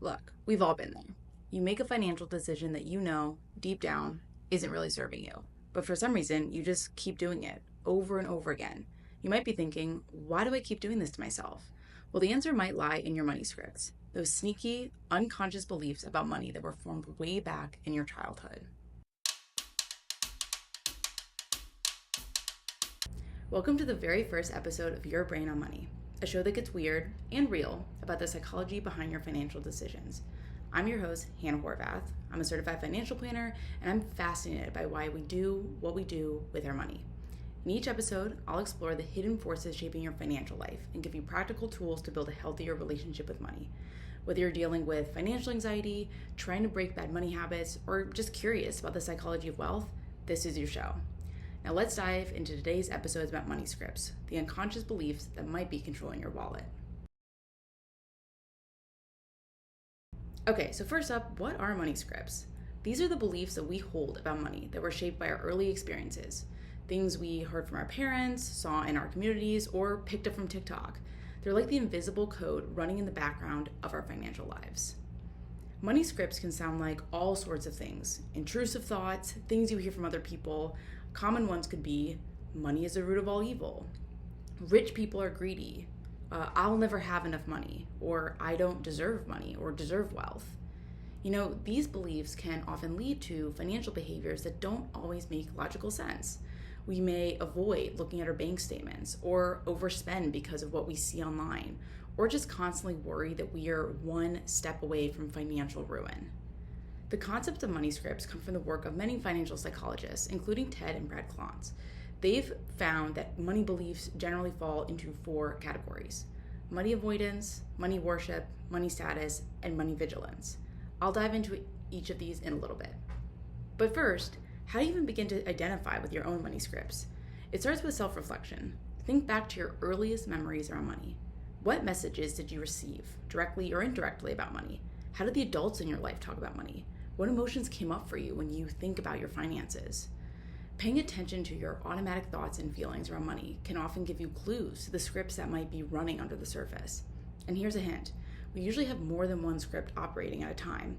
Look, we've all been there. You make a financial decision that you know, deep down, isn't really serving you. But for some reason, you just keep doing it over and over again. You might be thinking, why do I keep doing this to myself? Well, the answer might lie in your money scripts, those sneaky, unconscious beliefs about money that were formed way back in your childhood. Welcome to the very first episode of Your Brain on Money, a show that gets weird and real about the psychology behind your financial decisions. I'm your host, Hanna Horvath. I'm a certified financial planner, and I'm fascinated by why we do what we do with our money. In each episode, I'll explore the hidden forces shaping your financial life and give you practical tools to build a healthier relationship with money. Whether you're dealing with financial anxiety, trying to break bad money habits, or just curious about the psychology of wealth, this is your show. Now let's dive into today's episodes about money scripts, the unconscious beliefs that might be controlling your wallet. Okay, so first up, what are money scripts? These are the beliefs that we hold about money that were shaped by our early experiences, things we heard from our parents, saw in our communities, or picked up from TikTok. They're like the invisible code running in the background of our financial lives. Money scripts can sound like all sorts of things: intrusive thoughts, things you hear from other people. Common ones could be, money is the root of all evil, rich people are greedy, I'll never have enough money, or I don't deserve money or deserve wealth. You know, these beliefs can often lead to financial behaviors that don't always make logical sense. We may avoid looking at our bank statements or overspend because of what we see online, or just constantly worry that we are one step away from financial ruin. The concept of money scripts come from the work of many financial psychologists, including Ted and Brad Klontz. They've found that money beliefs generally fall into 4 categories: money avoidance, money worship, money status, and money vigilance. I'll dive into each of these in a little bit. But first, how do you even begin to identify with your own money scripts? It starts with self-reflection. Think back to your earliest memories around money. What messages did you receive, directly or indirectly, about money? How did the adults in your life talk about money? What emotions came up for you when you think about your finances? Paying attention to your automatic thoughts and feelings around money can often give you clues to the scripts that might be running under the surface. And here's a hint: we usually have more than one script operating at a time.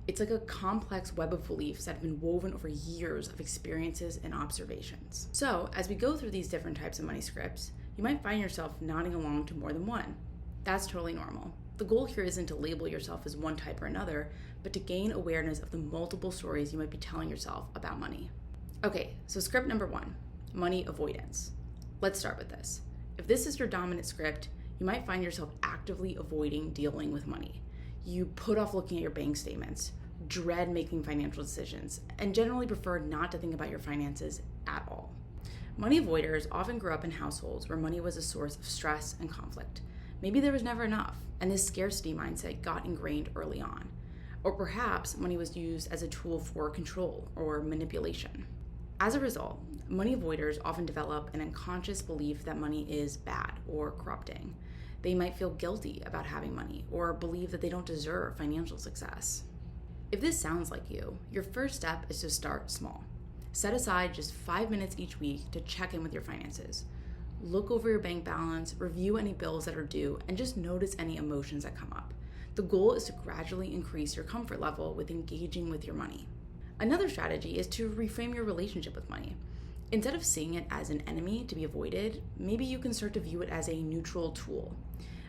It's like a complex web of beliefs that have been woven over years of experiences and observations. So, as we go through these different types of money scripts, you might find yourself nodding along to more than one. That's totally normal. The goal here isn't to label yourself as one type or another, but to gain awareness of the multiple stories you might be telling yourself about money. Okay, so script number 1, money avoidance. Let's start with this. If this is your dominant script, you might find yourself actively avoiding dealing with money. You put off looking at your bank statements, dread making financial decisions, and generally prefer not to think about your finances at all. Money avoiders often grew up in households where money was a source of stress and conflict. Maybe there was never enough, and this scarcity mindset got ingrained early on. Or perhaps money was used as a tool for control or manipulation. As a result, money avoiders often develop an unconscious belief that money is bad or corrupting. They might feel guilty about having money or believe that they don't deserve financial success. If this sounds like you, your first step is to start small. Set aside just 5 minutes each week to check in with your finances. Look over your bank balance, review any bills that are due, and just notice any emotions that come up. The goal is to gradually increase your comfort level with engaging with your money. Another strategy is to reframe your relationship with money. Instead of seeing it as an enemy to be avoided, maybe you can start to view it as a neutral tool.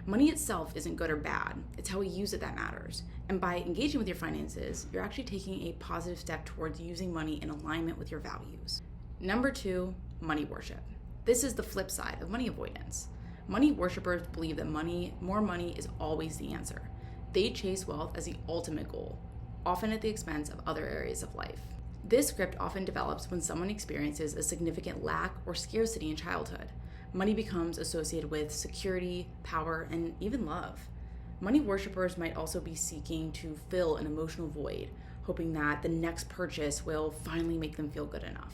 Money itself isn't good or bad, it's how we use it that matters. And by engaging with your finances, you're actually taking a positive step towards using money in alignment with your values. Number 2, money worship. This is the flip side of money avoidance. Money worshipers believe that more money is always the answer. They chase wealth as the ultimate goal, often at the expense of other areas of life. This script often develops when someone experiences a significant lack or scarcity in childhood. Money becomes associated with security, power, and even love. Money worshipers might also be seeking to fill an emotional void, hoping that the next purchase will finally make them feel good enough.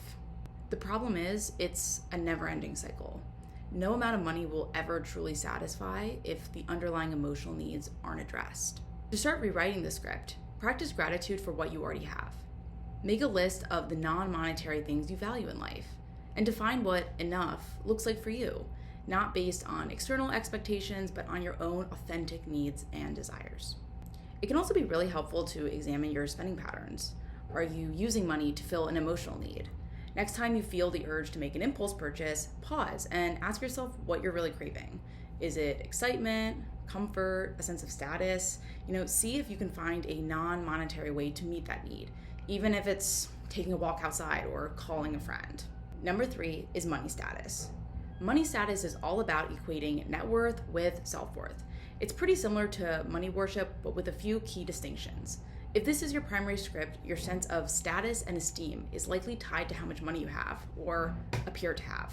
The problem is, it's a never-ending cycle. No amount of money will ever truly satisfy if the underlying emotional needs aren't addressed. To start rewriting the script, practice gratitude for what you already have. Make a list of the non-monetary things you value in life, and define what enough looks like for you, not based on external expectations, but on your own authentic needs and desires. It can also be really helpful to examine your spending patterns. Are you using money to fill an emotional need? Next time you feel the urge to make an impulse purchase, pause and ask yourself what you're really craving. Is it excitement, comfort, a sense of status? See if you can find a non-monetary way to meet that need, even if it's taking a walk outside or calling a friend. Number 3 is money status. Money status is all about equating net worth with self-worth. It's pretty similar to money worship, but with a few key distinctions. If this is your primary script, your sense of status and esteem is likely tied to how much money you have or appear to have.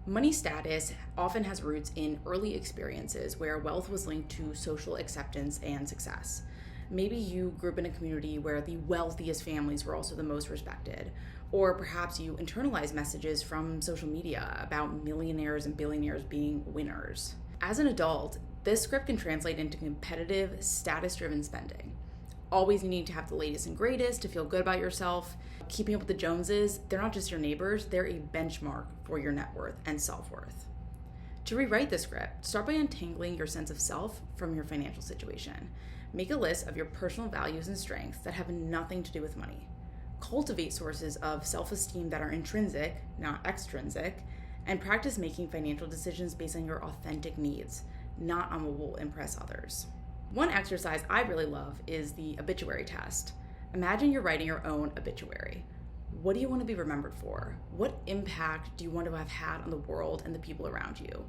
Money status often has roots in early experiences where wealth was linked to social acceptance and success. Maybe you grew up in a community where the wealthiest families were also the most respected, or perhaps you internalized messages from social media about millionaires and billionaires being winners. As an adult, this script can translate into competitive, status-driven spending. Always needing to have the latest and greatest to feel good about yourself. Keeping up with the Joneses, they're not just your neighbors, they're a benchmark for your net worth and self-worth. To rewrite the script, start by untangling your sense of self from your financial situation. Make a list of your personal values and strengths that have nothing to do with money. Cultivate sources of self-esteem that are intrinsic, not extrinsic, and practice making financial decisions based on your authentic needs, not on what will impress others. One exercise I really love is the obituary test. Imagine you're writing your own obituary. What do you want to be remembered for? What impact do you want to have had on the world and the people around you?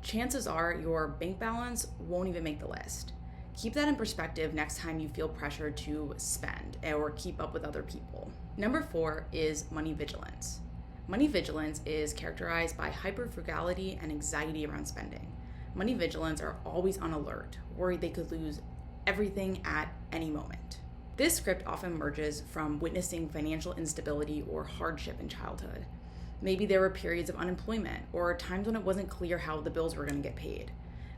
Chances are your bank balance won't even make the list. Keep that in perspective next time you feel pressure to spend or keep up with other people. Number 4 is money vigilance. Money vigilance is characterized by hyperfrugality and anxiety around spending. Money vigilance are always on alert, worried they could lose everything at any moment. This script often emerges from witnessing financial instability or hardship in childhood. Maybe there were periods of unemployment or times when it wasn't clear how the bills were going to get paid.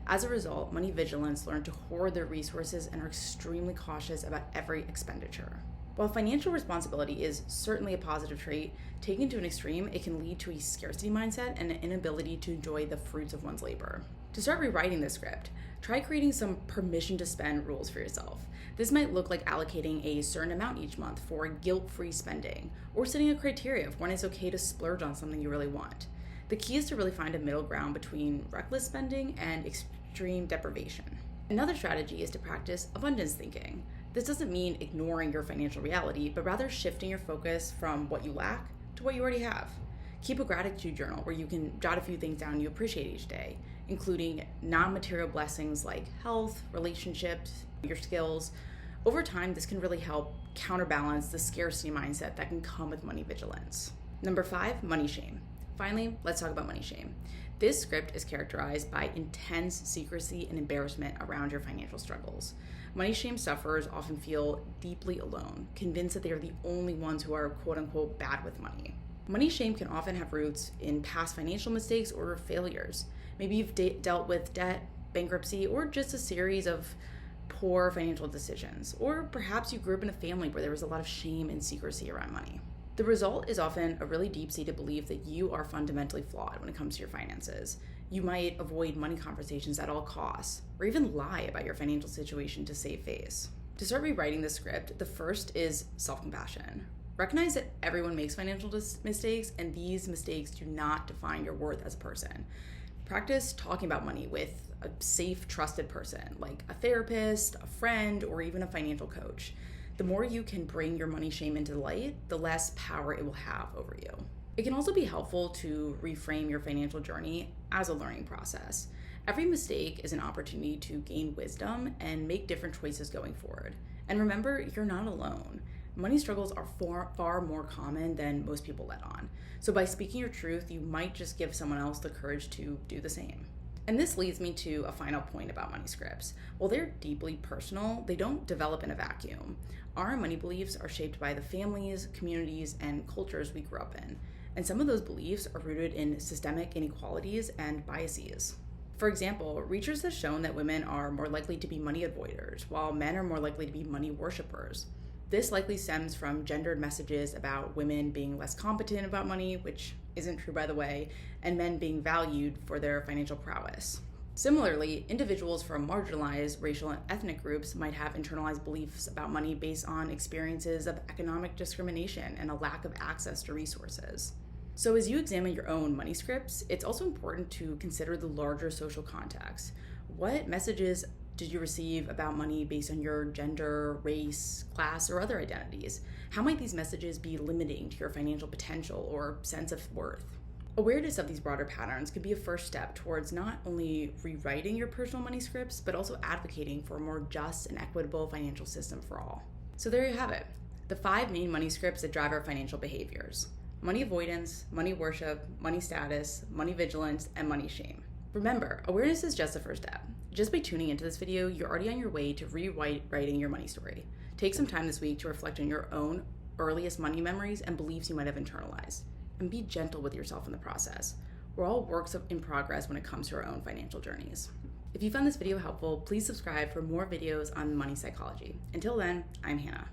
As a result, money vigilance learn to hoard their resources and are extremely cautious about every expenditure. While financial responsibility is certainly a positive trait, taken to an extreme, it can lead to a scarcity mindset and an inability to enjoy the fruits of one's labor. To start rewriting this script, try creating some permission to spend rules for yourself. This might look like allocating a certain amount each month for guilt-free spending, or setting a criteria of when it's okay to splurge on something you really want. The key is to really find a middle ground between reckless spending and extreme deprivation. Another strategy is to practice abundance thinking. This doesn't mean ignoring your financial reality, but rather shifting your focus from what you lack to what you already have. Keep a gratitude journal where you can jot a few things down you appreciate each day, including non-material blessings like health, relationships, your skills. Over time, this can really help counterbalance the scarcity mindset that can come with money vigilance. Number 5, money shame. Finally, let's talk about money shame. This script is characterized by intense secrecy and embarrassment around your financial struggles. Money shame sufferers often feel deeply alone, convinced that they are the only ones who are quote-unquote bad with money. Money shame can often have roots in past financial mistakes or failures. Maybe you've dealt with debt, bankruptcy, or just a series of poor financial decisions. Or perhaps you grew up in a family where there was a lot of shame and secrecy around money. The result is often a really deep-seated belief that you are fundamentally flawed when it comes to your finances. You might avoid money conversations at all costs, or even lie about your financial situation to save face. To start rewriting the script, the first is self-compassion. Recognize that everyone makes financial mistakes, and these mistakes do not define your worth as a person. Practice talking about money with a safe, trusted person, like a therapist, a friend, or even a financial coach. The more you can bring your money shame into the light, the less power it will have over you. It can also be helpful to reframe your financial journey as a learning process. Every mistake is an opportunity to gain wisdom and make different choices going forward. And remember, you're not alone. Money struggles are far more common than most people let on. So by speaking your truth, you might just give someone else the courage to do the same. And this leads me to a final point about money scripts. While they're deeply personal, they don't develop in a vacuum. Our money beliefs are shaped by the families, communities, and cultures we grew up in. And some of those beliefs are rooted in systemic inequalities and biases. For example, research has shown that women are more likely to be money avoiders, while men are more likely to be money worshipers. This likely stems from gendered messages about women being less competent about money, which isn't true by the way, and men being valued for their financial prowess. Similarly, individuals from marginalized racial and ethnic groups might have internalized beliefs about money based on experiences of economic discrimination and a lack of access to resources. So, as you examine your own money scripts, it's also important to consider the larger social context. What messages did you receive about money based on your gender, race, class, or other identities? How might these messages be limiting to your financial potential or sense of worth? Awareness of these broader patterns could be a first step towards not only rewriting your personal money scripts, but also advocating for a more just and equitable financial system for all. So there you have it, the 5 main money scripts that drive our financial behaviors: money avoidance, money worship, money status, money vigilance, and money shame. Remember, awareness is just the first step. Just by tuning into this video, you're already on your way to rewriting your money story. Take some time this week to reflect on your own earliest money memories and beliefs you might have internalized. And be gentle with yourself in the process. We're all works in progress when it comes to our own financial journeys. If you found this video helpful, please subscribe for more videos on money psychology. Until then, I'm Hannah.